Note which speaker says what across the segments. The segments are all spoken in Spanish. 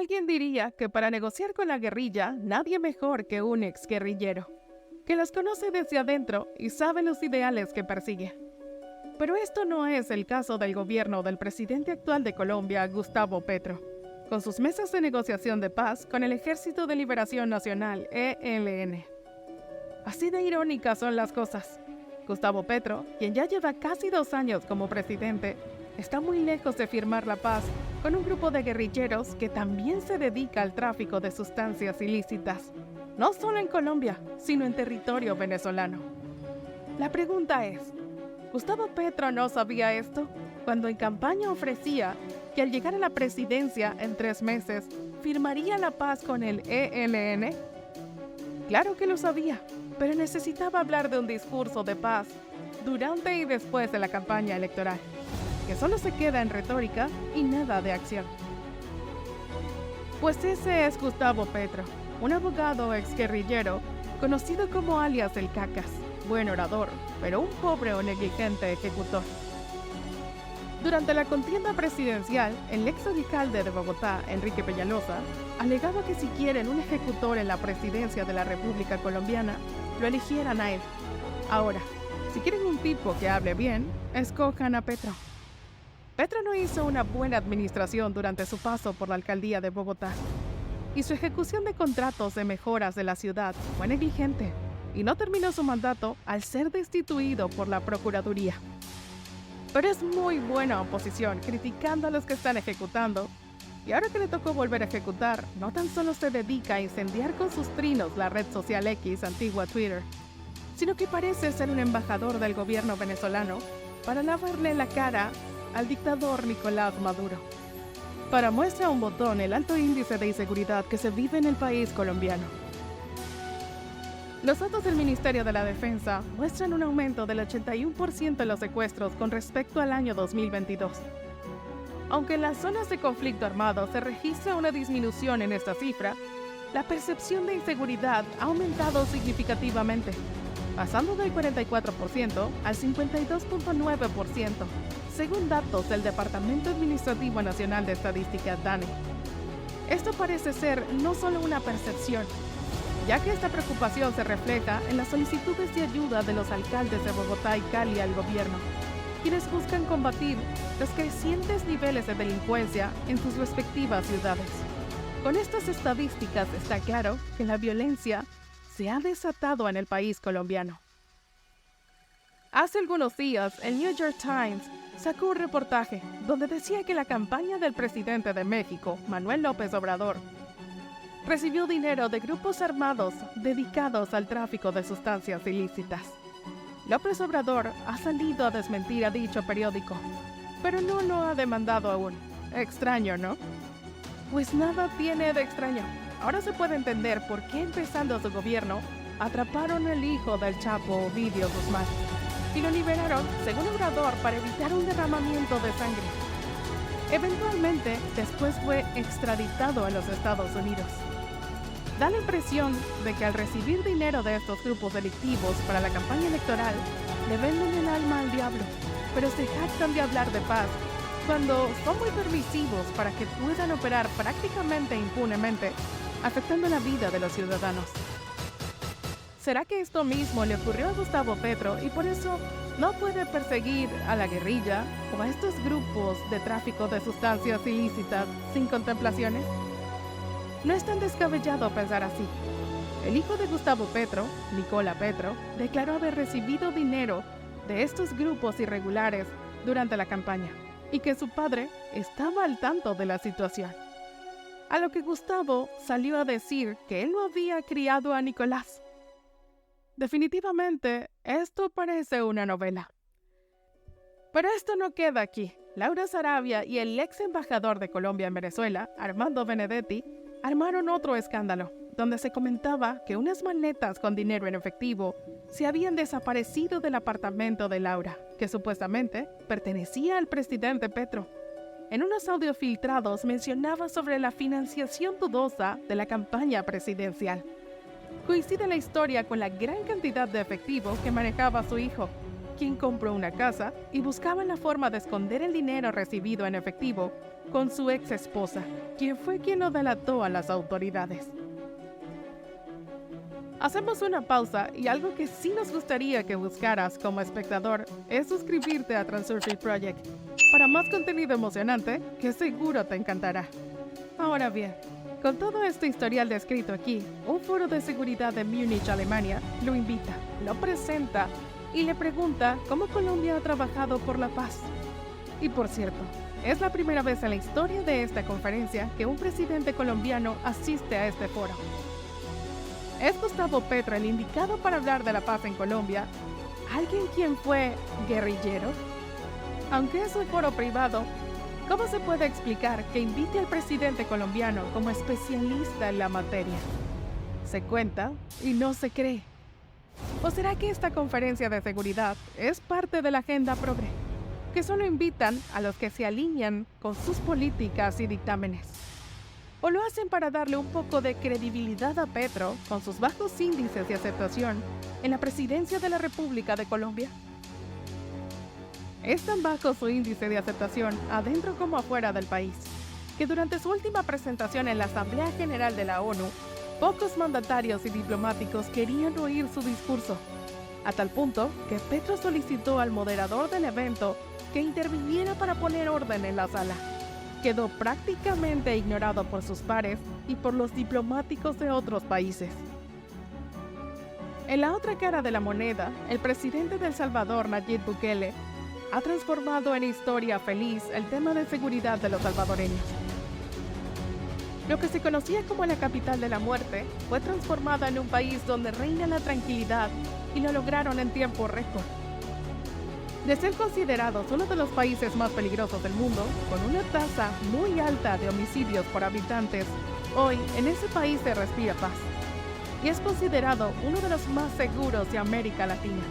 Speaker 1: Alguien diría que para negociar con la guerrilla, nadie mejor que un exguerrillero, que los conoce desde adentro y sabe los ideales que persigue. Pero esto no es el caso del gobierno del presidente actual de Colombia, Gustavo Petro, con sus mesas de negociación de paz con el Ejército de Liberación Nacional, ELN. Así de irónicas son las cosas. Gustavo Petro, quien ya lleva casi 2 años como presidente, está muy lejos de firmar la paz con un grupo de guerrilleros que también se dedica al tráfico de sustancias ilícitas, no solo en Colombia, sino en territorio venezolano. La pregunta es, ¿Gustavo Petro no sabía esto cuando en campaña ofrecía que al llegar a la presidencia en 3 meses firmaría la paz con el ELN? Claro que lo sabía, pero necesitaba hablar de un discurso de paz durante y después de la campaña electoral, que solo se queda en retórica y nada de acción. Pues ese es Gustavo Petro, un abogado exguerrillero conocido como alias el Cacas, buen orador, pero un pobre o negligente ejecutor. Durante la contienda presidencial, el exalcalde de Bogotá, Enrique Peñalosa, alegaba que si quieren un ejecutor en la presidencia de la República Colombiana, lo eligieran a él. Ahora, si quieren un tipo que hable bien, escojan a Petro. Petro no hizo una buena administración durante su paso por la alcaldía de Bogotá, y su ejecución de contratos de mejoras de la ciudad fue negligente, y no terminó su mandato al ser destituido por la Procuraduría. Pero es muy buena oposición criticando a los que están ejecutando, y ahora que le tocó volver a ejecutar, no tan solo se dedica a incendiar con sus trinos la red social X, antigua Twitter, sino que parece ser un embajador del gobierno venezolano para lavarle la cara al dictador Nicolás Maduro. Para muestra un botón el alto índice de inseguridad que se vive en el país colombiano. Los datos del Ministerio de la Defensa muestran un aumento del 81% en los secuestros con respecto al año 2022. Aunque en las zonas de conflicto armado se registra una disminución en esta cifra, la percepción de inseguridad ha aumentado significativamente, pasando del 44% al 52.9%, según datos del Departamento Administrativo Nacional de Estadística, DANE. Esto parece ser no solo una percepción, ya que esta preocupación se refleja en las solicitudes de ayuda de los alcaldes de Bogotá y Cali al gobierno, quienes buscan combatir los crecientes niveles de delincuencia en sus respectivas ciudades. Con estas estadísticas está claro que la violencia se ha desatado en el país colombiano. Hace algunos días, el New York Times sacó un reportaje donde decía que la campaña del presidente de México, Manuel López Obrador, recibió dinero de grupos armados dedicados al tráfico de sustancias ilícitas. López Obrador ha salido a desmentir a dicho periódico, pero no lo ha demandado aún. Extraño, ¿no? Pues nada tiene de extraño. Ahora se puede entender por qué, empezando su gobierno, atraparon al hijo del Chapo, Ovidio Guzmán, y lo liberaron, según Obrador, para evitar un derramamiento de sangre. Eventualmente, después fue extraditado a los Estados Unidos. Da la impresión de que al recibir dinero de estos grupos delictivos para la campaña electoral, le venden el alma al diablo, pero se jactan de hablar de paz cuando son muy permisivos para que puedan operar prácticamente impunemente, afectando la vida de los ciudadanos. ¿Será que esto mismo le ocurrió a Gustavo Petro y por eso no puede perseguir a la guerrilla o a estos grupos de tráfico de sustancias ilícitas sin contemplaciones? No es tan descabellado pensar así. El hijo de Gustavo Petro, Nicola Petro, declaró haber recibido dinero de estos grupos irregulares durante la campaña y que su padre estaba al tanto de la situación. A lo que Gustavo salió a decir que él no había criado a Nicolás. Definitivamente, esto parece una novela. Pero esto no queda aquí. Laura Sarabia y el ex embajador de Colombia en Venezuela, Armando Benedetti, armaron otro escándalo, donde se comentaba que unas maletas con dinero en efectivo se habían desaparecido del apartamento de Laura, que supuestamente pertenecía al presidente Petro. En unos audios filtrados mencionaba sobre la financiación dudosa de la campaña presidencial. Coincide la historia con la gran cantidad de efectivo que manejaba su hijo, quien compró una casa y buscaba la forma de esconder el dinero recibido en efectivo con su ex esposa, quien fue quien lo delató a las autoridades. Hacemos una pausa y algo que sí nos gustaría que buscaras como espectador es suscribirte a Transurfing Project para más contenido emocionante que seguro te encantará. Ahora bien, con todo este historial descrito aquí, un foro de seguridad de Múnich, Alemania, lo invita, lo presenta y le pregunta cómo Colombia ha trabajado por la paz. Y por cierto, es la primera vez en la historia de esta conferencia que un presidente colombiano asiste a este foro. ¿Es Gustavo Petro el indicado para hablar de la paz en Colombia? ¿Alguien quien fue guerrillero? Aunque es un foro privado, ¿cómo se puede explicar que invite al presidente colombiano como especialista en la materia? ¿Se cuenta y no se cree? ¿O será que esta conferencia de seguridad es parte de la agenda progre, que solo invitan a los que se alinean con sus políticas y dictámenes? ¿O lo hacen para darle un poco de credibilidad a Petro con sus bajos índices de aceptación en la presidencia de la República de Colombia? Es tan bajo su índice de aceptación adentro como afuera del país, que durante su última presentación en la Asamblea General de la ONU, pocos mandatarios y diplomáticos querían oír su discurso, a tal punto que Petro solicitó al moderador del evento que interviniera para poner orden en la sala. Quedó prácticamente ignorado por sus pares y por los diplomáticos de otros países. En la otra cara de la moneda, el presidente de El Salvador, Nayib Bukele, ha transformado en historia feliz el tema de seguridad de los salvadoreños. Lo que se conocía como la capital de la muerte fue transformada en un país donde reina la tranquilidad y lo lograron en tiempo récord. De ser considerados uno de los países más peligrosos del mundo, con una tasa muy alta de homicidios por habitantes, hoy en ese país se respira paz. Y es considerado uno de los más seguros de América Latina.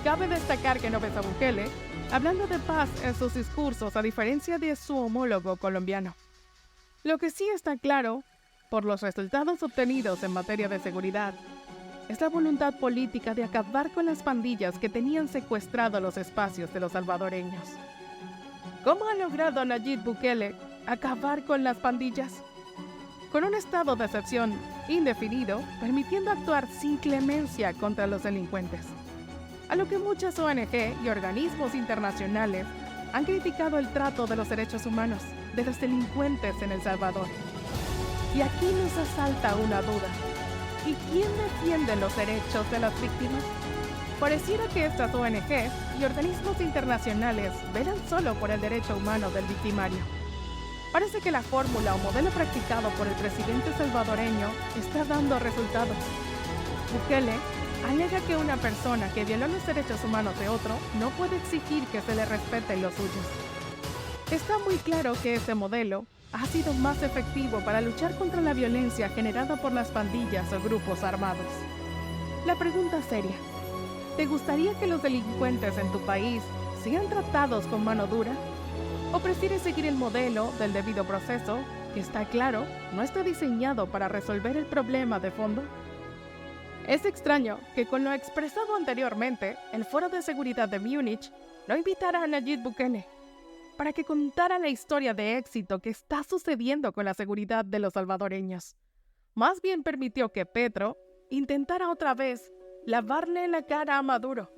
Speaker 1: Cabe destacar que no ves a Bukele hablando de paz en sus discursos a diferencia de su homólogo colombiano. Lo que sí está claro, por los resultados obtenidos en materia de seguridad, es la voluntad política de acabar con las pandillas que tenían secuestrado los espacios de los salvadoreños. ¿Cómo ha logrado Nayib Bukele acabar con las pandillas? Con un estado de excepción indefinido, permitiendo actuar sin clemencia contra los delincuentes, a lo que muchas ONG y organismos internacionales han criticado el trato de los derechos humanos de los delincuentes en El Salvador. Y aquí nos asalta una duda. ¿Y quién defiende los derechos de las víctimas? Pareciera que estas ONGs y organismos internacionales velan solo por el derecho humano del victimario. Parece que la fórmula o modelo practicado por el presidente salvadoreño está dando resultados. Bukele alega que una persona que violó los derechos humanos de otro no puede exigir que se le respeten los suyos. Está muy claro que este modelo ha sido más efectivo para luchar contra la violencia generada por las pandillas o grupos armados. La pregunta seria: ¿te gustaría que los delincuentes en tu país sean tratados con mano dura? ¿O prefieres seguir el modelo del debido proceso, que está claro, no está diseñado para resolver el problema de fondo? Es extraño que con lo expresado anteriormente, el Foro de Seguridad de Múnich no invitara a Nayib Bukele para que contara la historia de éxito que está sucediendo con la seguridad de los salvadoreños. Más bien permitió que Petro intentara otra vez lavarle la cara a Maduro,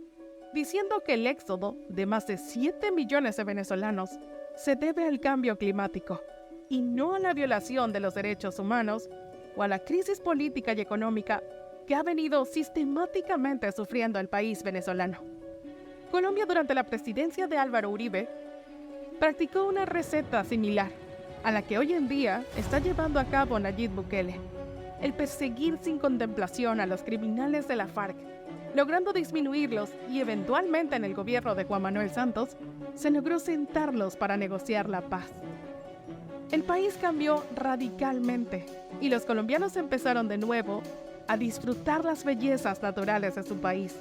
Speaker 1: diciendo que el éxodo de más de 7 millones de venezolanos se debe al cambio climático y no a la violación de los derechos humanos o a la crisis política y económica que ha venido sistemáticamente sufriendo el país venezolano. Colombia, durante la presidencia de Álvaro Uribe, practicó una receta similar a la que hoy en día está llevando a cabo Nayib Bukele: el perseguir sin contemplación a los criminales de la FARC, logrando disminuirlos, y eventualmente en el gobierno de Juan Manuel Santos se logró sentarlos para negociar la paz. El país cambió radicalmente y los colombianos empezaron de nuevo a disfrutar las bellezas naturales de su país,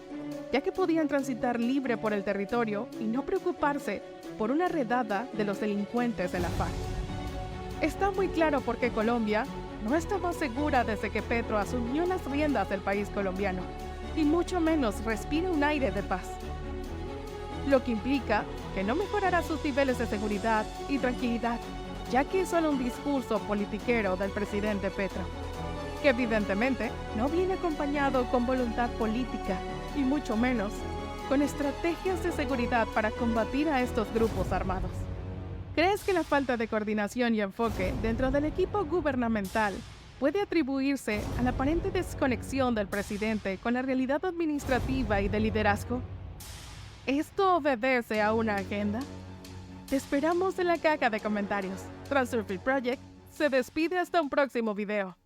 Speaker 1: ya que podían transitar libre por el territorio y no preocuparse por una redada de los delincuentes de la FARC. Está muy claro por qué Colombia no está más segura desde que Petro asumió las riendas del país colombiano, y mucho menos respira un aire de paz. lo que implica que no mejorará sus niveles de seguridad y tranquilidad, ya que es solo un discurso politiquero del presidente Petro, que evidentemente no viene acompañado con voluntad política y mucho menos con estrategias de seguridad para combatir a estos grupos armados. ¿Crees que la falta de coordinación y enfoque dentro del equipo gubernamental puede atribuirse a la aparente desconexión del presidente con la realidad administrativa y de liderazgo? ¿Esto obedece a una agenda? Te esperamos en la caja de comentarios. Transurfing Project se despide hasta un próximo video.